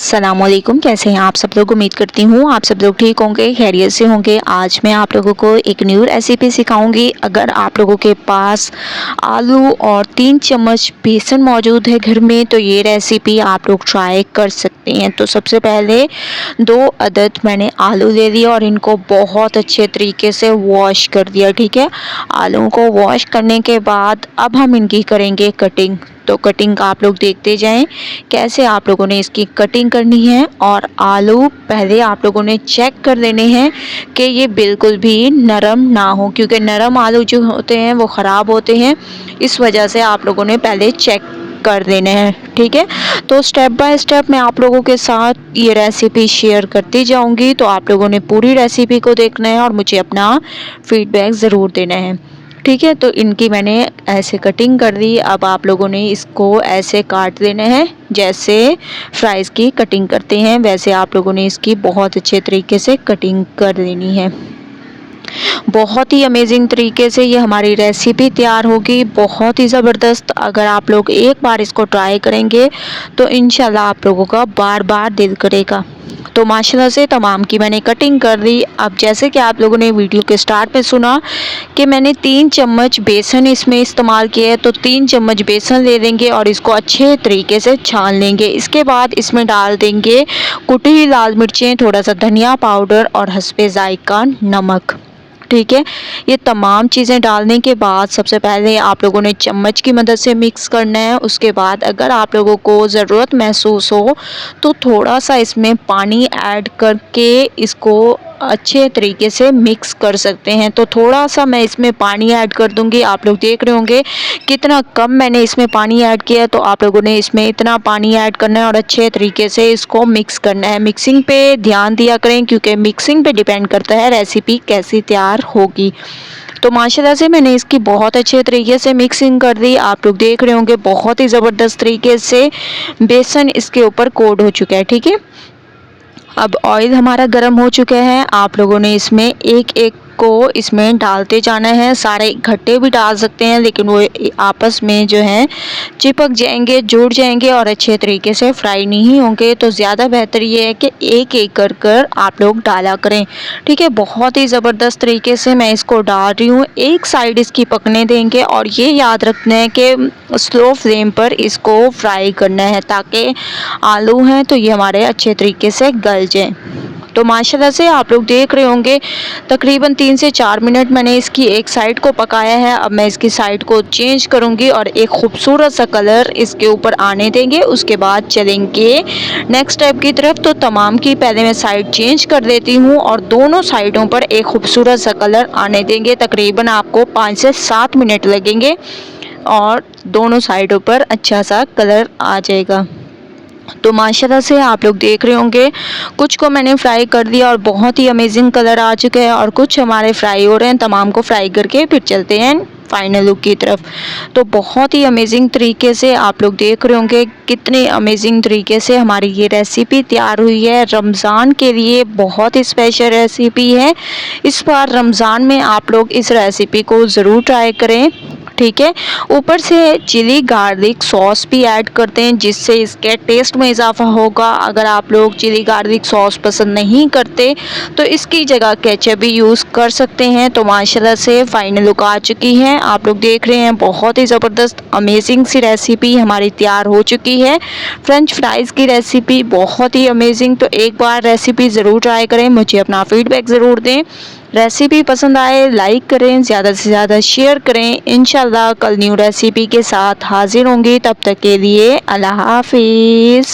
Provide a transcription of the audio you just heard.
अस्सलामुअलैकुम। कैसे हैं आप सब लोग? उम्मीद करती हूँ आप सब लोग ठीक होंगे, खैरियत से होंगे। आज मैं आप लोगों को एक न्यू रेसिपी सिखाऊंगी। अगर आप लोगों के पास आलू और 3 चम्मच बेसन मौजूद है घर में तो ये रेसिपी आप लोग ट्राई कर सकते हैं। तो सबसे पहले 2 अदद मैंने आलू ले लिया और इनको बहुत अच्छे तरीके से वॉश कर दिया। ठीक है, आलू को वॉश करने के बाद अब हम इनकी करेंगे कटिंग। तो कटिंग का आप लोग देखते जाएं कैसे आप लोगों ने इसकी कटिंग करनी है। और आलू पहले आप लोगों ने चेक कर लेने हैं कि ये बिल्कुल भी नरम ना हो, क्योंकि नरम आलू जो होते हैं वो ख़राब होते हैं। इस वजह से आप लोगों ने पहले चेक कर देने हैं। ठीक है, तो स्टेप बाय स्टेप मैं आप लोगों के साथ ये रेसिपी शेयर करती जाऊंगी। तो आप लोगों ने पूरी रेसिपी को देखना है और मुझे अपना फीडबैक ज़रूर देना है। ठीक है, तो इनकी मैंने ऐसे कटिंग कर दी। अब आप लोगों ने इसको ऐसे काट देना है जैसे फ्राइज़ की कटिंग करते हैं, वैसे आप लोगों ने इसकी बहुत अच्छे तरीके से कटिंग कर लेनी है। बहुत ही अमेजिंग तरीके से ये हमारी रेसिपी तैयार होगी, बहुत ही ज़बरदस्त। अगर आप लोग एक बार इसको ट्राई करेंगे तो इंशाल्लाह आप लोगों का बार बार दिल करेगा। तो माशाल्लाह से तमाम की मैंने कटिंग कर दी। अब जैसे कि आप लोगों ने वीडियो के स्टार्ट में सुना कि मैंने 3 चम्मच बेसन इसमें इस्तेमाल किया है, तो 3 चम्मच बेसन ले लेंगे और इसको अच्छे तरीके से छान लेंगे। इसके बाद इसमें डाल देंगे कुटी हुई लाल मिर्चें, थोड़ा सा धनिया पाउडर और हस्बे जायका नमक। ठीक है, ये तमाम चीज़ें डालने के बाद सबसे पहले आप लोगों ने चम्मच की मदद से मिक्स करना है। उसके बाद अगर आप लोगों को ज़रूरत महसूस हो तो थोड़ा सा इसमें पानी ऐड करके इसको अच्छे तरीके से मिक्स कर सकते हैं। तो थोड़ा सा मैं इसमें पानी ऐड कर दूंगी। आप लोग देख रहे होंगे कितना कम मैंने इसमें पानी ऐड किया, तो आप लोगों ने इसमें इतना पानी ऐड करना है और अच्छे तरीके से इसको मिक्स करना है। मिक्सिंग पे ध्यान दिया करें क्योंकि मिक्सिंग पे डिपेंड करता है रेसिपी कैसी तैयार होगी। तो माशाल्लाह से मैंने इसकी बहुत अच्छे तरीके से मिक्सिंग कर दी। आप लोग देख रहे होंगे बहुत ही ज़बरदस्त तरीके से बेसन इसके ऊपर कोट हो चुका है। ठीक है, अब ऑयल हमारा गर्म हो चुका है। आप लोगों ने इसमें एक एक को इसमें डालते जाना है। सारे इकट्ठे भी डाल सकते हैं लेकिन वो आपस में जो है चिपक जाएंगे, जुड़ जाएंगे और अच्छे तरीके से फ्राई नहीं होंगे। तो ज़्यादा बेहतर ये है कि एक एक कर आप लोग डाला करें। ठीक है, बहुत ही ज़बरदस्त तरीके से मैं इसको डाल रही हूँ। एक साइड इसकी पकने देंगे और ये याद रखना है कि स्लो फ्लेम पर इसको फ्राई करना है ताकि आलू हैं तो ये हमारे अच्छे तरीके से गल जाएं। तो माशाल्लाह से आप लोग देख रहे होंगे तकरीबन 3 से 4 मिनट मैंने इसकी एक साइड को पकाया है। अब मैं इसकी साइड को चेंज करूंगी और एक खूबसूरत सा कलर इसके ऊपर आने देंगे। उसके बाद चलेंगे नेक्स्ट स्टेप की तरफ। तो तमाम की पहले मैं साइड चेंज कर देती हूँ और दोनों साइडों पर एक खूबसूरत सा कलर आने देंगे। तकरीबन आपको 5 से 7 मिनट लगेंगे और दोनों साइडों पर अच्छा सा कलर आ जाएगा। तो माशाल्लाह से आप लोग देख रहे होंगे कुछ को मैंने फ्राई कर दिया और बहुत ही अमेजिंग कलर आ चुका है और कुछ हमारे फ्राई हो रहे हैं। तमाम को फ्राई करके फिर चलते हैं फाइनल लुक की तरफ। तो बहुत ही अमेजिंग तरीके से आप लोग देख रहे होंगे कितने अमेजिंग तरीके से हमारी ये रेसिपी तैयार हुई है। रमज़ान के लिए बहुत ही स्पेशल रेसिपी है। इस बार रमज़ान में आप लोग इस रेसिपी को ज़रूर ट्राई करें। ठीक है, ऊपर से चिली गार्लिक सॉस भी ऐड करते हैं जिससे इसके टेस्ट में इजाफा होगा। अगर आप लोग चिली गार्लिक सॉस पसंद नहीं करते तो इसकी जगह केचप भी यूज़ कर सकते हैं। तो माशाल्लाह से फाइनल लुक आ चुकी है। आप लोग देख रहे हैं बहुत ही ज़बरदस्त अमेजिंग सी रेसिपी हमारी तैयार हो चुकी है। फ्रेंच फ्राइज़ की रेसिपी बहुत ही अमेजिंग। तो एक बार रेसिपी ज़रूर ट्राई करें, मुझे अपना फीडबैक ज़रूर दें। रेसिपी पसंद आए लाइक करें, ज़्यादा से ज़्यादा शेयर करें। इंशाल्लाह कल न्यू रेसिपी के साथ हाजिर होंगी। तब तक के लिए अल्लाह हाफिज़।